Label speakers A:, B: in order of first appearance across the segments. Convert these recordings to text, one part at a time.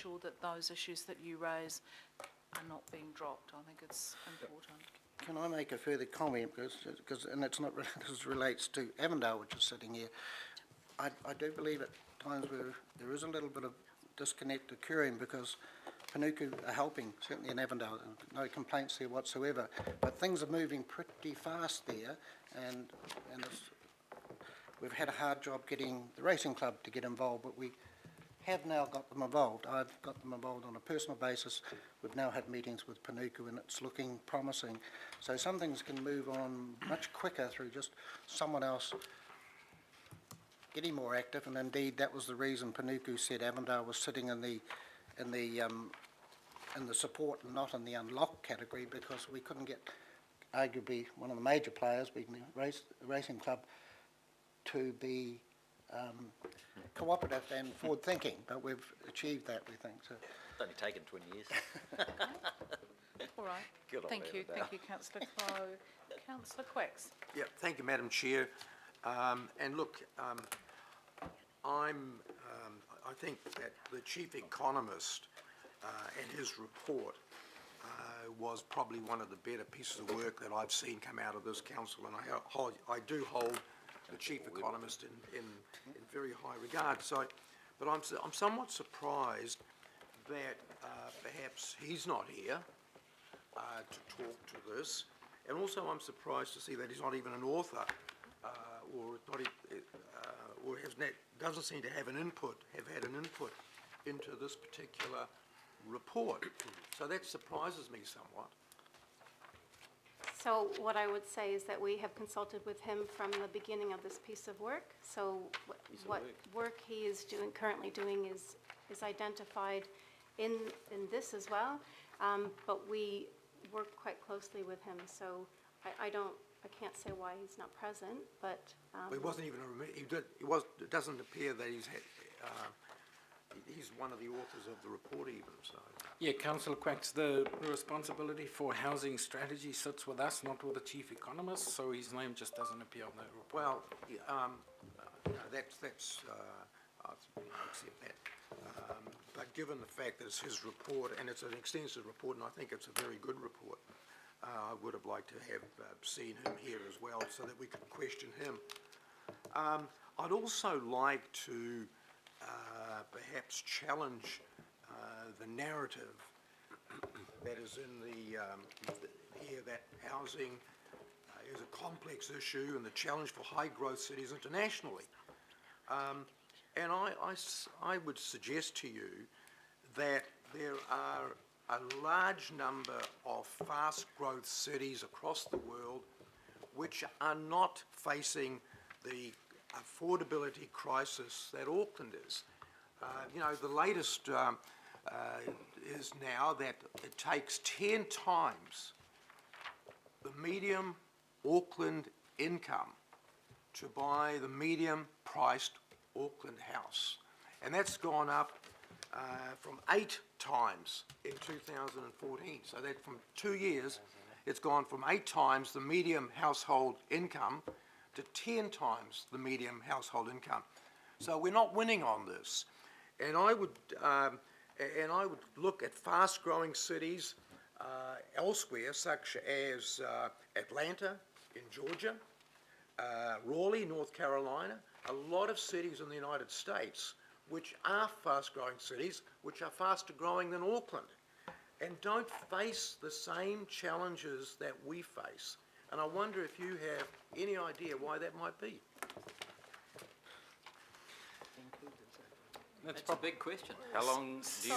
A: sure that those issues that you raise are not being dropped. I think it's important.
B: Can I make a further comment, because and it's not this relates to Avondale, which is sitting here. I do believe at times where there is a little bit of disconnect occurring, because Panuku are helping, certainly in Avondale, no complaints there whatsoever, but things are moving pretty fast there, and we've had a hard job getting the racing club to get involved, but we have now got them involved. I've got them involved on a personal basis. We've now had meetings with Panuku and it's looking promising. So some things can move on much quicker through just someone else getting more active, and indeed that was the reason Panuku said Avondale was sitting in the support and not in the unlocked category, because we couldn't get arguably one of the major players, being the racing club, to be cooperative and forward-thinking, but we've achieved that, we think. So.
C: It's only taken 20 years.
A: All right.
C: Good
A: thank you, Councillor Crowe. Councillor Quacks.
D: Yeah, thank you, Madam Chair. And look, I think that the chief economist and his report was probably one of the better pieces of work that I've seen come out of this council, and I do hold the chief economist in very high regard. So, but I'm somewhat surprised that perhaps he's not here to talk to this, and also I'm surprised to see that he's not even an author, or doesn't seem to have had an input into this particular report. So that surprises me somewhat.
E: So what I would say is that we have consulted with him from the beginning of this piece of work. So what work he is currently doing is identified in this as well, but we work quite closely with him. So I can't say why he's not present, but
D: Well, he wasn't even it doesn't appear that he's one of the authors of the report even. So
F: yeah, Councillor Quacks, the responsibility for housing strategy sits with us, not with the chief economist, so his name just doesn't appear on the report.
D: well, that's I accept that. But given the fact that it's his report, and it's an extensive report, and I think it's a very good report, I would have liked to have seen him here as well, so that we could question him. I'd also like to perhaps challenge the narrative that is in here, that housing is a complex issue and the challenge for high growth cities internationally. And I would suggest to you that there are a large number of fast growth cities across the world which are not facing the affordability crisis that Auckland is. You know, the latest is now that it takes 10 times the medium Auckland income to buy the medium priced Auckland house, and that's gone up from 8 times in 2014. So that from 2 years, it's gone from 8 times the medium household income to 10 times the medium household income. So we're not winning on this. And I would look at fast-growing cities elsewhere, such as Atlanta in Georgia, Raleigh, North Carolina, a lot of cities in the United States which are fast-growing cities, which are faster growing than Auckland, and don't face the same challenges that we face. And I wonder if you have any idea why that might be.
C: That's a big question. How long do you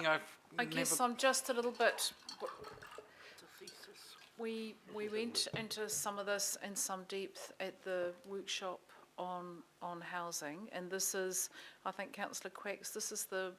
C: have?
A: I guess I'm just a little bit. We went into some of this in some depth at the workshop on housing, and this is, I think, Councillor Quacks, this is the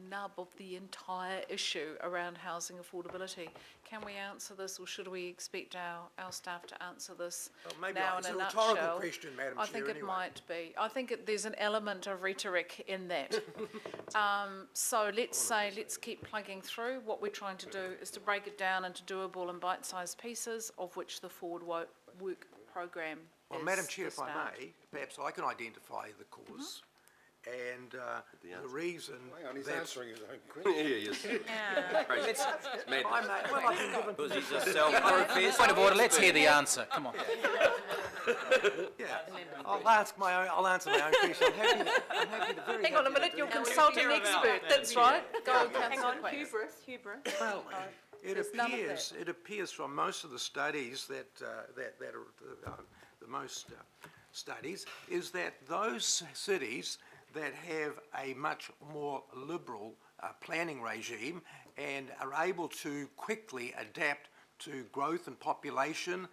A: nub of the entire issue around housing affordability. Can we answer this, or should we expect our staff to answer this
D: maybe
A: now
D: it's
A: in a
D: a
A: nutshell?
D: rhetorical question, Madam Chair,
A: I think it
D: anyway.
A: might be. I think there's an element of rhetoric in that. So let's keep plugging through. What we're trying to do is to break it down into doable and bite-sized pieces, of which the forward work program
D: Well,
A: is
D: Madam Chair,
A: the
D: if I
A: start.
D: may, perhaps I can identify the cause. And the reason
G: Hang on, he's
D: that...
G: answering his own question.
C: Yeah, he is. Crazy. It's madness.
D: Well, I can give him...
C: Because he's a self-professed.
F: Point of order, let's hear the answer, come on.
D: Yeah, I'll answer my own question. I'm happy to very
A: Hang on a
D: happy to
A: minute,
D: do
A: you're
D: that.
A: consulting expert, that's right. Go,
E: Hang on,
A: councillor Quax.
E: hubris.
D: Well,
A: There's none of
D: it appears from most of the studies that are the most studies, is that those cities that have a much more liberal planning regime and are able to quickly adapt to growth and population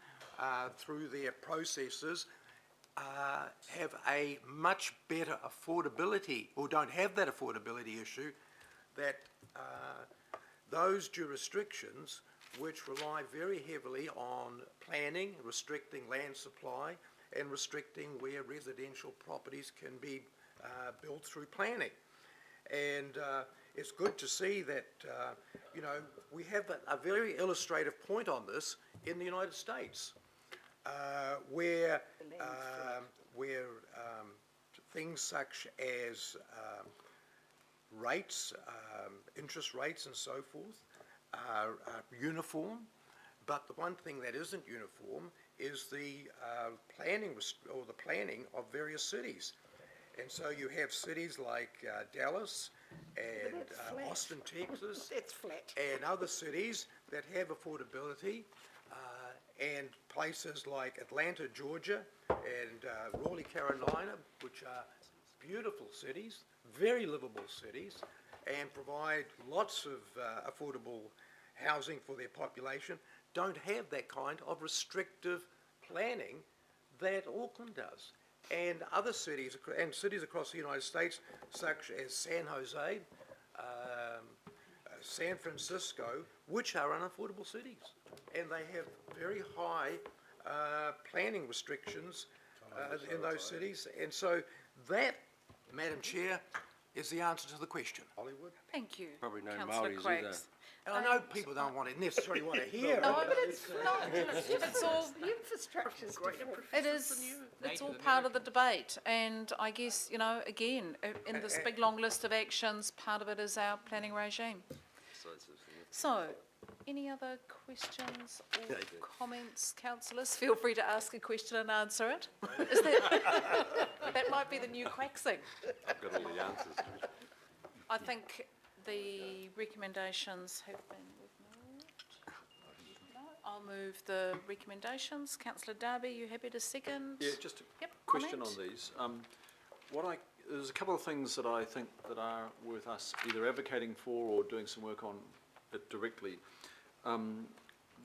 D: through their processes have a much better affordability, or don't have that affordability issue, that those jurisdictions which rely very heavily on planning, restricting land supply, and restricting where residential properties can be built through planning. And it's good to see that, you know, we have a very illustrative point on this in the United States, where things such as rates, interest rates and so forth are uniform, but the one thing that isn't uniform is the planning of various cities. And so you have cities like Dallas and Austin, Texas, and other cities that have affordability, and places like Atlanta, Georgia, and Raleigh, Carolina, which are beautiful cities, very livable cities, and provide lots of affordable housing for their population, don't have that kind of restrictive planning that Auckland does. And other cities, and cities across the United States, such as San Jose, San Francisco, which are unaffordable cities. And they have very high planning restrictions in those cities. And so that, Madam Chair, is the answer to the question.
G: Hollywood?
A: Thank you,
C: Probably no
A: councillor
C: Maoris either.
A: Quax.
D: And I know people don't necessarily want to hear it.
A: No, but it's not, it's all,
E: Infrastructure's different.
A: it is, it's all part of the debate, and I guess, you know, again, in this big long list of actions, part of it is our planning regime. So, any other questions or comments, councillors? Feel free to ask a question and answer it. Is that, that might be the new quaxing.
C: I've got all the answers.
A: I think the recommendations have been moved. No, I'll move the recommendations. Councillor Darby, you happy to second?
H: Yeah, just a
A: Yep,
H: question
A: comment.
H: on these. There's a couple of things that I think that are worth us either advocating for or doing some work on it directly.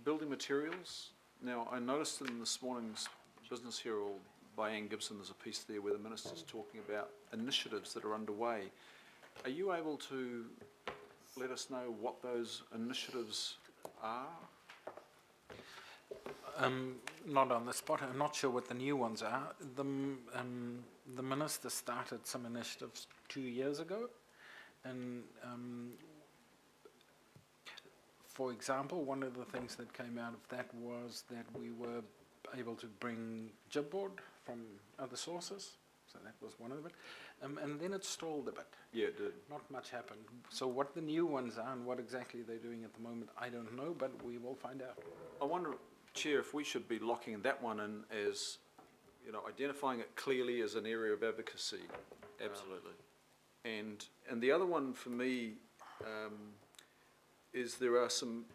H: Building materials. Now, I noticed in this morning's Business Herald by Anne Gibson, there's a piece there where the Minister's talking about initiatives that are underway. Are you able to let us know what those initiatives are?
F: Not on the spot. I'm not sure what the new ones are. The minister started some initiatives 2 years ago, and for example, one of the things that came out of that was that we were able to bring chipboard from other sources. So that was one of it. And then it stalled a bit.
H: Yeah, it did.
F: Not much happened. So what the new ones are and what exactly they're doing at the moment, I don't know, but we will find out.
H: I wonder, Chair, if we should be locking that one in as, you know, identifying it clearly as an area of advocacy.
C: Absolutely.
H: And the other one for me is there are some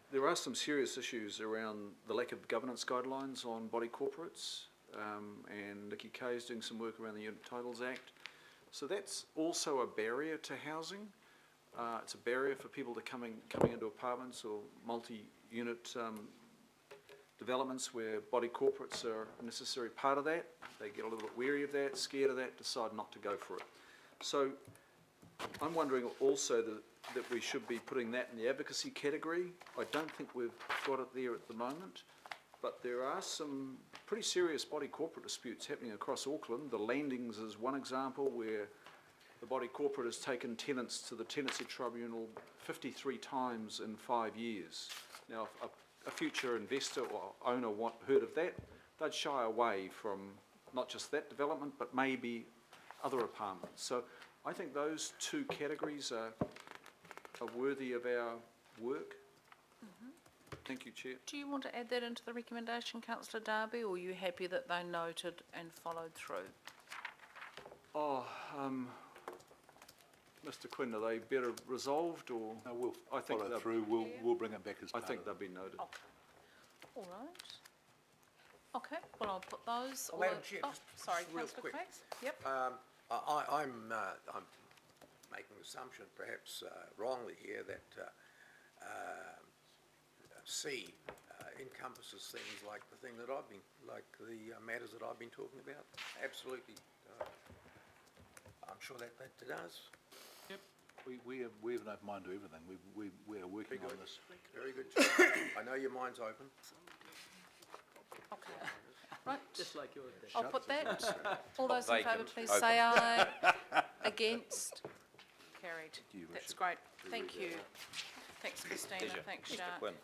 H: serious issues around the lack of governance guidelines on body corporates, and Nikki Kay is doing some work around the Unit Titles Act. So that's also a barrier to housing. It's a barrier for people to coming into apartments or multi-unit developments where body corporates are a necessary part of that. They get a little bit wary of that, scared of that, decide not to go for it. So I'm wondering also that we should be putting that in the advocacy category. I don't think we've got it there at the moment, but there are some pretty serious body corporate disputes happening across Auckland. The Landings is one example where the body corporate has taken tenants to the tenancy tribunal 53 times in 5 years. Now, if a future investor or owner heard of that, they'd shy away from not just that development, but maybe other apartments. So I think those two categories are worthy of our work. Thank you, Chair.
A: Do you want to add that into the recommendation, councillor Darby, or are you happy that they noted and followed through?
H: Oh, Mr Quinn, are they better resolved, or?
G: No, we'll
H: I think
G: follow
H: they'll-
G: through, we'll bring it back as
H: I
G: part
H: think
G: of
H: they'll be noted.
A: Okay. All right. Okay, well, I'll put those. all
D: Madam
A: the-
D: Chair,
A: oh,
D: just
A: sorry,
D: real
A: councillor
D: quick.
A: Quacks. Yep.
D: I'm making an assumption, perhaps wrongly here, that C encompasses things like the thing that I've been, like the matters that I've been talking about. Absolutely, I'm sure that does.
G: We have an open mind to everything. We are working on this.
D: Very good, Chair. I know your mind's open.
A: Okay. Right.
I: Just like yours.
A: I'll put that. All those in favour,
C: vacant,
A: please
C: open.
A: say aye. Against? Carried.
G: you,
A: That's
G: Worship.
A: great. Thank you. Thanks, Christina.
C: Pleasure.
A: Thanks,
C: Mr
A: Sharp.
C: Quinn.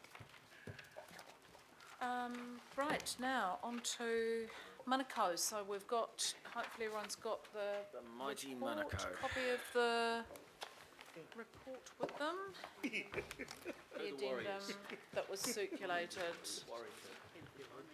A: Right, now on to Manukau. So we've got, hopefully everyone's got the
I: mighty
A: report,
I: Manukau.
A: copy of the report with them. The addendum that was circulated